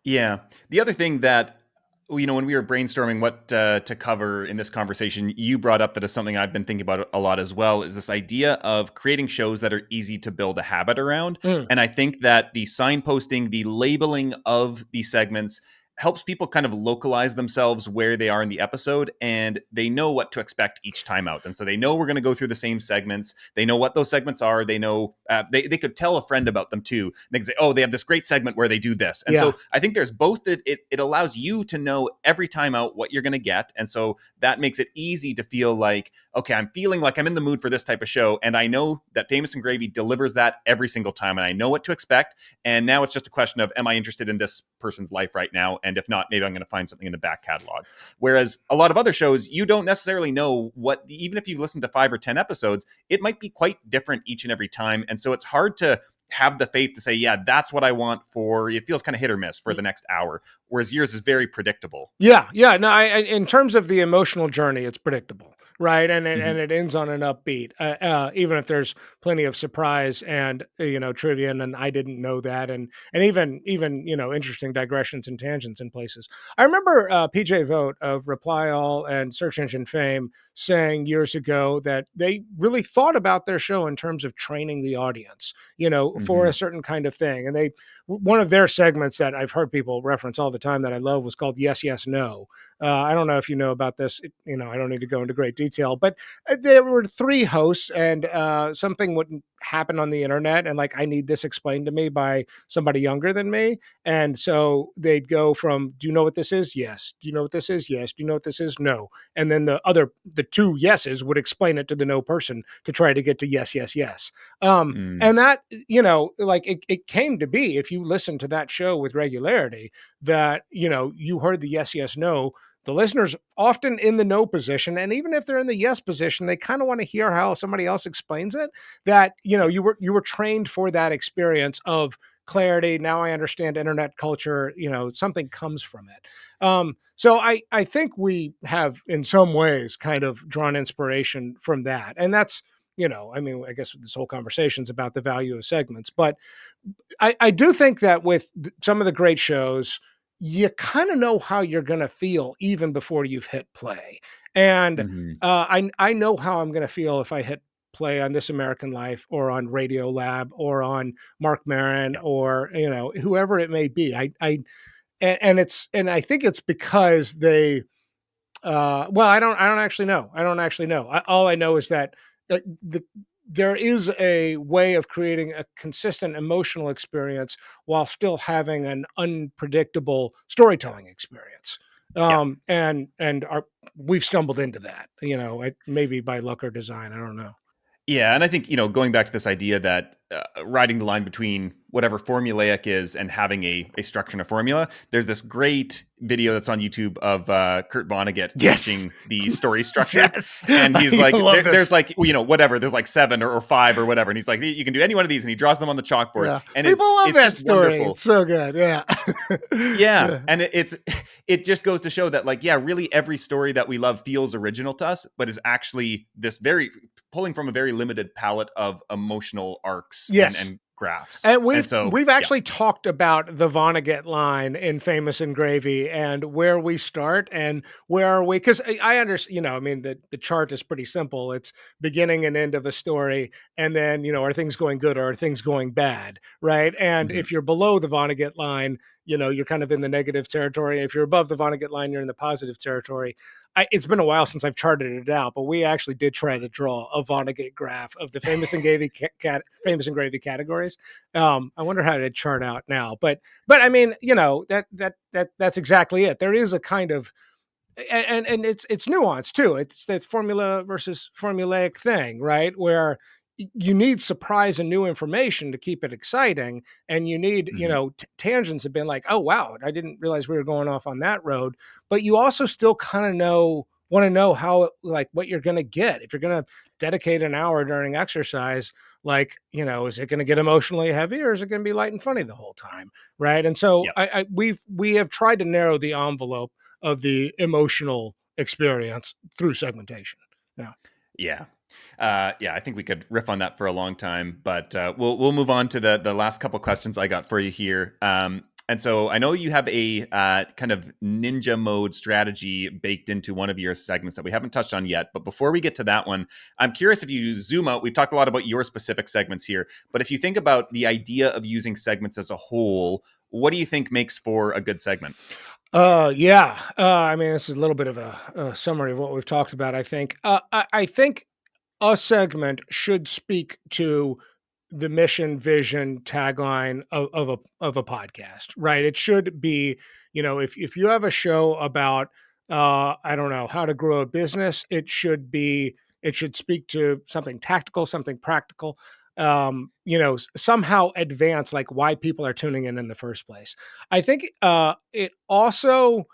Yeah. The other thing that, when we were brainstorming what to cover in this conversation, you brought up that is something I've been thinking about a lot as well, is this idea of creating shows that are easy to build a habit around. Mm, And I think that the signposting, the labeling of these segments helps people kind of localize themselves where they are in the episode, and they know what to expect each time out. And so they know we're going to go through the same segments. They know what those segments are. They know they could tell a friend about them too. They can say, oh, they have this great segment where they do this. And yeah. so I think there's both that it allows you to know every time out what you're going to get. And so that makes it easy to feel like, okay, I'm feeling like I'm in the mood for this type of show. And I know that Famous and Gravy delivers that every single time. And I know what to expect. And now it's just a question of, am I interested in this person's life right now? And if not, maybe I'm going to find something in the back catalog. Whereas a lot of other shows, you don't necessarily know what, even if you've listened to 5 or 10 episodes, it might be quite different each and every time. And so it's hard to have the faith to say, yeah, that's what I want for, it feels kind of hit or miss for the next hour. Whereas yours is very predictable. Yeah, yeah. No, in terms of the emotional journey, it's predictable, right? And Mm-hmm. it ends on an upbeat, even if there's plenty of surprise and trivia, and I didn't know that, and even interesting digressions and tangents in places. I remember PJ Vogt of Reply All and Search Engine fame saying years ago that they really thought about their show in terms of training the audience, for Mm-hmm. a certain kind of thing, and they one of their segments that I've heard people reference all the time that I love was called Yes, Yes, No. I don't know if you know about this. I don't need to go into great detail, but there were three hosts, and something wouldn't happen on the internet, and like I need this explained to me by somebody younger than me, and so they'd go from, "Do you know what this is? Yes. Do you know what this is? Yes. Do you know what this is? No." And then the two yeses would explain it to the no person to try to get to yes, yes, yes. Mm. And that, like it came to be, if you listen to that show with regularity, that, you heard the yes, yes, no. The listeners often in the no position, and even if they're in the yes position, they kind of want to hear how somebody else explains it. That, Yeah. you were trained for that experience of clarity. Now I understand internet culture, something comes from it. So I think we have in some ways kind of drawn inspiration from that. And that's, I mean, I guess this whole conversation is about the value of segments, but I do think that with some of the great shows, you kind of know how you're going to feel even before you've hit play. And Mm-hmm. I know how I'm going to feel if I hit play on This American Life or on Radio Lab or on Mark Maron Yeah. or whoever it may be. And I think it's because they well, I don't actually know. I don't actually know. All I know is that there is a way of creating a consistent emotional experience while still having an unpredictable storytelling experience. Yeah. We've stumbled into that, maybe by luck or design. I don't know. Yeah, and I think, going back to this idea that riding the line between whatever formulaic is and having a structure and a formula, there's this great video that's on YouTube of Kurt Vonnegut Yes, teaching the story structure. yes, And he's I like, love there's this. like, whatever, there's like seven or five or whatever. And he's like, you can do any one of these. And he draws them on the chalkboard. Yeah, And people it's love it's that just story. wonderful. It's so good. Yeah, Yeah, yeah. and it just goes to show that, like, yeah, really every story that we love feels original to us, but is actually this very pulling from a very limited palette of emotional arcs and Yes. and graphs. And And we've so, we've yeah. actually talked about the Vonnegut line in Famous and Gravy and where we start and where are we, because I understand, I mean, the chart is pretty simple. It's beginning and end of a story, and then, are things going good or are things going bad, right? And Mhm. if you're below the Vonnegut line, you're kind of in the negative territory. If you're above the Vonnegut line, you're in the positive territory. It's been a while since I've charted it out, but we actually did try to draw a Vonnegut graph of the famous and gravy categories. I wonder how to chart out now, but I mean, that's exactly it. There is a kind of, and it's nuanced too. It's that formula versus formulaic thing, right? Where you need surprise and new information to keep it exciting, and you need, Mhm. tangents have been like, oh wow, I didn't realize we were going off on that road. But you also still kind of want to know how, like, what you're going to get if you're going to dedicate an hour during exercise. Like, is it going to get emotionally heavy, or is it going to be light and funny the whole time, right? And so Yep. we have tried to narrow the envelope of the emotional experience through segmentation. Yeah. Yeah. Yeah, I think we could riff on that for a long time, but we'll move on to the last couple questions I got for you here. And so I know you have a kind of ninja mode strategy baked into one of your segments that we haven't touched on yet. But before we get to that one, I'm curious if you zoom out. We've talked a lot about your specific segments here, but if you think about the idea of using segments as a whole, what do you think makes for a good segment? Yeah. I mean, this is a little bit of a summary of what we've talked about. I think. I think a segment should speak to the mission, vision, tagline of a podcast, right? It should be, if you have a show about, I don't know, how to grow a business, it should speak to something tactical, something practical, somehow advance like why people are tuning in the first place. I think it also,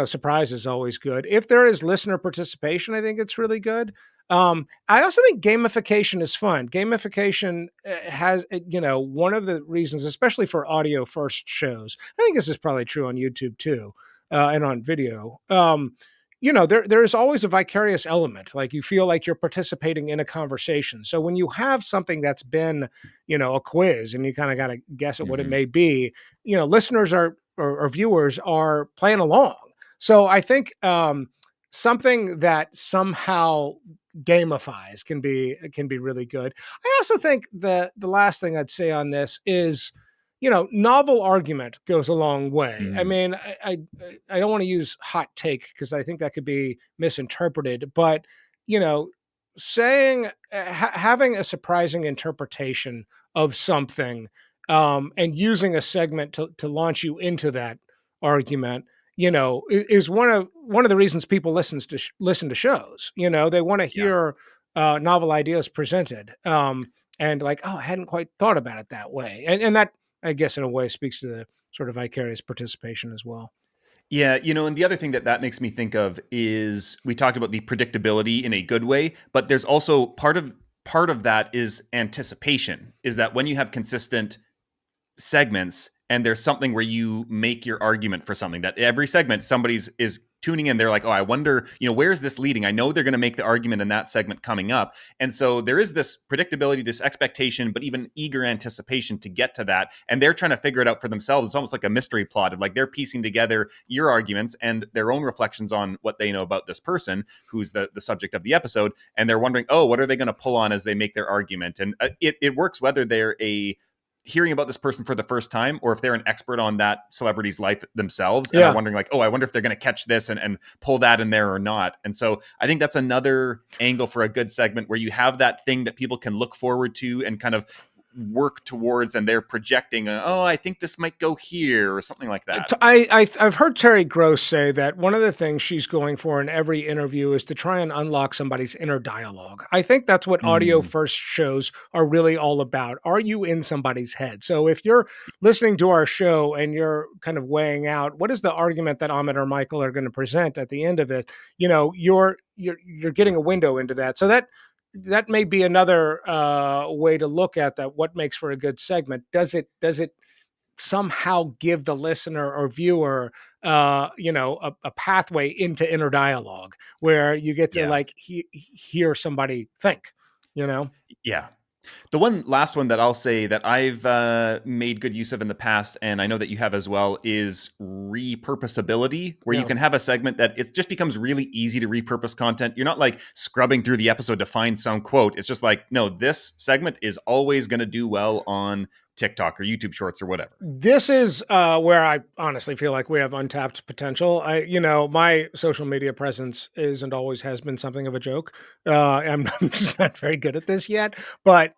surprise is always good. If there is listener participation, I think it's really good. I also think gamification is fun. Gamification has, one of the reasons, especially for audio first shows. I think this is probably true on YouTube too, and on video. There's always a vicarious element. Like, you feel like you're participating in a conversation. So when you have something that's been, a quiz, and you kind of got to guess at what it Hmm. may be, listeners or viewers are playing along. So I think something that somehow gamifies can be really good. I also think the last thing I'd say on this is, novel argument goes a long way. I Hmm. mean, I don't want to use hot take because I think that could be misinterpreted, but you know, saying having a surprising interpretation of something, and using a segment to launch you into that argument, is one of the reasons people listen to shows. They want to Yeah. hear novel ideas presented, and like, oh, I hadn't quite thought about it that way, and that, I guess, in a way, speaks to the sort of vicarious participation as well. Yeah, and the other thing that makes me think of is we talked about the predictability in a good way, but there's also part of that is anticipation. Is that when you have consistent segments and there's something where you make your argument for something, that every segment somebody's is tuning in, they're like, oh, I wonder, where's this leading? I know they're going to make the argument in that segment coming up. And so there is this predictability, this expectation, but even eager anticipation to get to that, and they're trying to figure it out for themselves. It's almost like a mystery plot of, like, they're piecing together your arguments and their own reflections on what they know about this person who's the subject of the episode, and they're wondering, oh, what are they going to pull on as they make their argument? And it works whether they're a hearing about this person for the first time, or if they're an expert on that celebrity's life themselves and are Yeah. wondering, like, oh, I wonder if they're going to catch this and pull that in there or not. And so I think that's another angle for a good segment, where you have that thing that people can look forward to and kind of work towards, and they're projecting, oh, I think this might go here, or something like that. I've heard Terry Gross say that one of the things she's going for in every interview is to try and unlock somebody's inner dialogue. I think that's what audio Mm, first shows are really all about. Are you in somebody's head? So if you're listening to our show and you're kind of weighing out what is the argument that Amit or Michael are going to present at the end of it, you're getting a window into that. So that may be another way to look at that. What makes for a good segment? Does it somehow give the listener or viewer a pathway into inner dialogue where you get to, yeah. like, hear somebody think, you know Yeah. The one last one that I'll say that I've made good use of in the past, and I know that you have as well, is repurposeability, where you yeah can have a segment that it just becomes really easy to repurpose content. You're not like scrubbing through the episode to find some quote. It's just like, no, this segment is always going to do well on TikTok or YouTube Shorts or whatever. This is where I honestly feel like we have untapped potential. My social media presence is and always has been something of a joke. I'm just not very good at this yet, but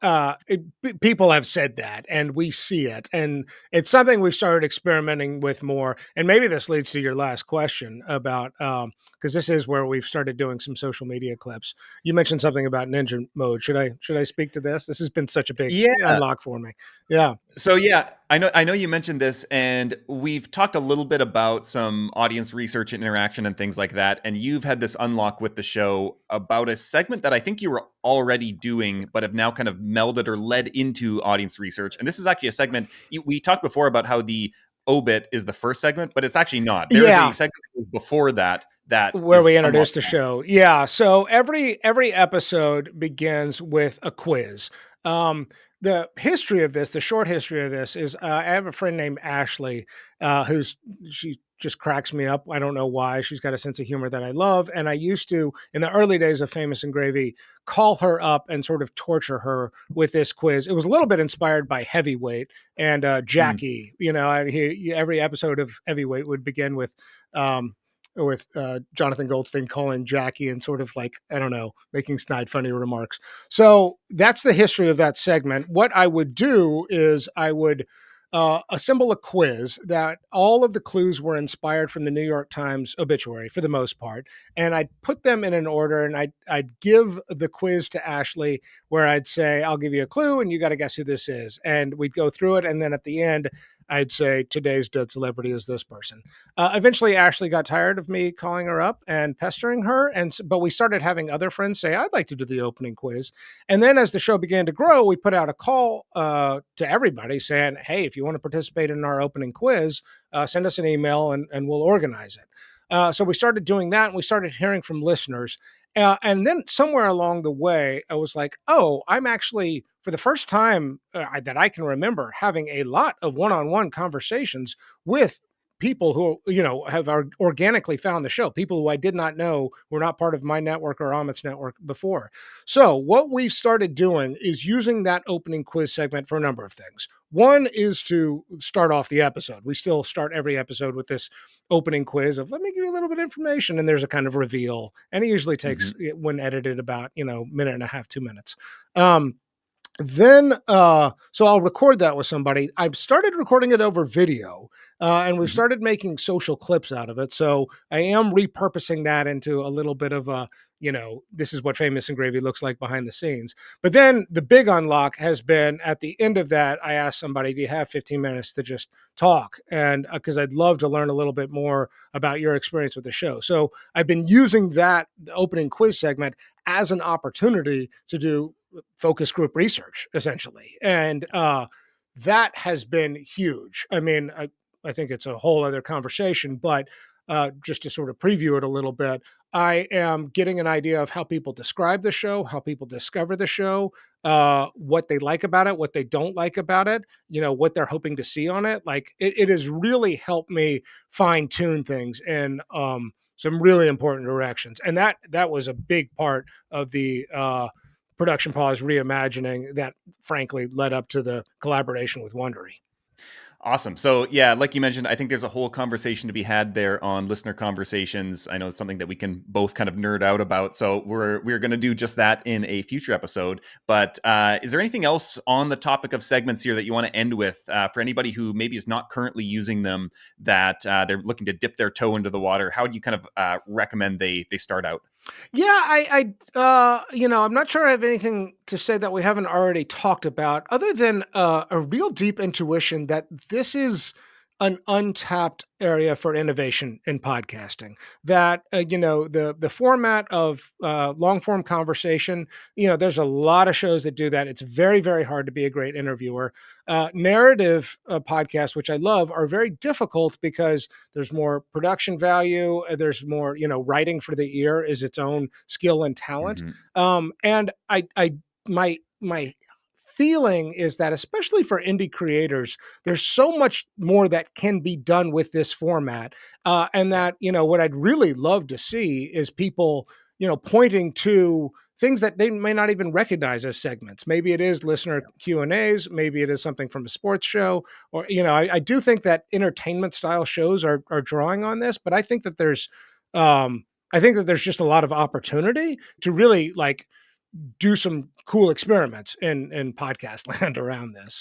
people have said that, and we see it, and it's something we've started experimenting with more. And maybe this leads to your last question about because this is where we've started doing some social media clips. You mentioned something about ninja mode. Should I speak to this? This has been such a big Yeah. unlock for me. Yeah. So yeah, I know you mentioned this, and we've talked a little bit about some audience research and interaction and things like that. And you've had this unlock with the show about a segment that I think you were already doing, but have now kind of melded or led into audience research. And this is actually a segment we talked before about how the obit is the first segment, but it's actually not. There is a Yeah. segment before that that Where we is introduced unlocked the now. show. Yeah. So every episode begins with a quiz. Um, the history of this, the short history of this is I have a friend named Ashley, who's she just cracks me up. I don't know why. She's got a sense of humor that I love. And I used to, in the early days of Famous and Gravy, call her up and sort of torture her with this quiz. It was a little bit inspired by Heavyweight and Mm. Jackie. Every episode of Heavyweight would begin um, with Jonathan Goldstein calling Jackie and sort of like, I don't know, making snide, funny remarks. So that's the history of that segment. What I would do is I would assemble a quiz that all of the clues were inspired from the New York Times obituary for the most part. And I'd put them in an order and I'd give the quiz to Ashley where I'd say, I'll give you a clue and you got to guess who this is. And we'd go through it. And then at the end, I'd say, today's dead celebrity is this person. Eventually, Ashley got tired of me calling her up and pestering her, but we started having other friends say, "I'd like to do the opening quiz." And then, as the show began to grow, we put out a call to everybody saying, "Hey, if you want to participate in our opening quiz, send us an email and we'll organize it." So we started doing that, and we started hearing from listeners. And then somewhere along the way, I was like, "Oh, I'm actually." For the first time that I can remember, having a lot of one-on-one conversations with people who have organically found the show, people who I did not know were not part of my network or Amit's network before. So what we've started doing is using that opening quiz segment for a number of things. One is to start off the episode. We still start every episode with this opening quiz of, let me give you a little bit of information, and there's a kind of reveal, and it usually takes, Mhm. when edited, about minute and a half, 2 minutes. Um then uh so I'll record that with somebody. I've started recording it over video, and we've Mhm. started making social clips out of it, so I am repurposing that into a little bit of a, this is what Famous and Gravy looks like behind the scenes. But then the big unlock has been, at the end of that, I asked somebody, do you have 15 minutes to just talk? And because I'd love to learn a little bit more about your experience with the show. So I've been using that opening quiz segment as an opportunity to do focus group research, essentially. And that has been huge. I mean, I think it's a whole other conversation, but just to sort of preview it a little bit, I am getting an idea of how people describe the show, how people discover the show, what they like about it, what they don't like about it, what they're hoping to see on it. Like, it has really helped me fine tune things in some really important directions. And that was a big part of the production pause reimagining that frankly led up to the collaboration with Wondery. Awesome. So yeah, like you mentioned, I think there's a whole conversation to be had there on listener conversations. I know it's something that we can both kind of nerd out about. So we're going to do just that in a future episode. But is there anything else on the topic of segments here that you want to end with for anybody who maybe is not currently using them, that they're looking to dip their toe into the water? How do you kind of recommend they start out? Yeah, I'm not sure I have anything to say that we haven't already talked about, other than a real deep intuition that this is an untapped area for innovation in podcasting. That the format of long form conversation. There's a lot of shows that do that. It's very, very hard to be a great interviewer. Narrative podcasts, which I love, are very difficult because there's more production value. There's more, writing for the ear is its own skill and talent. Hmm. And my feeling is that, especially for indie creators, there's so much more that can be done with this format. And Yeah. that, what I'd really love to see is people, pointing to things that they may not even recognize as segments. Maybe it is listener Q&As, maybe it is something from a sports show, or I do think that entertainment style shows are drawing on this, but um, I think that there's just a lot of opportunity to really like do some cool experiments in podcast land around this.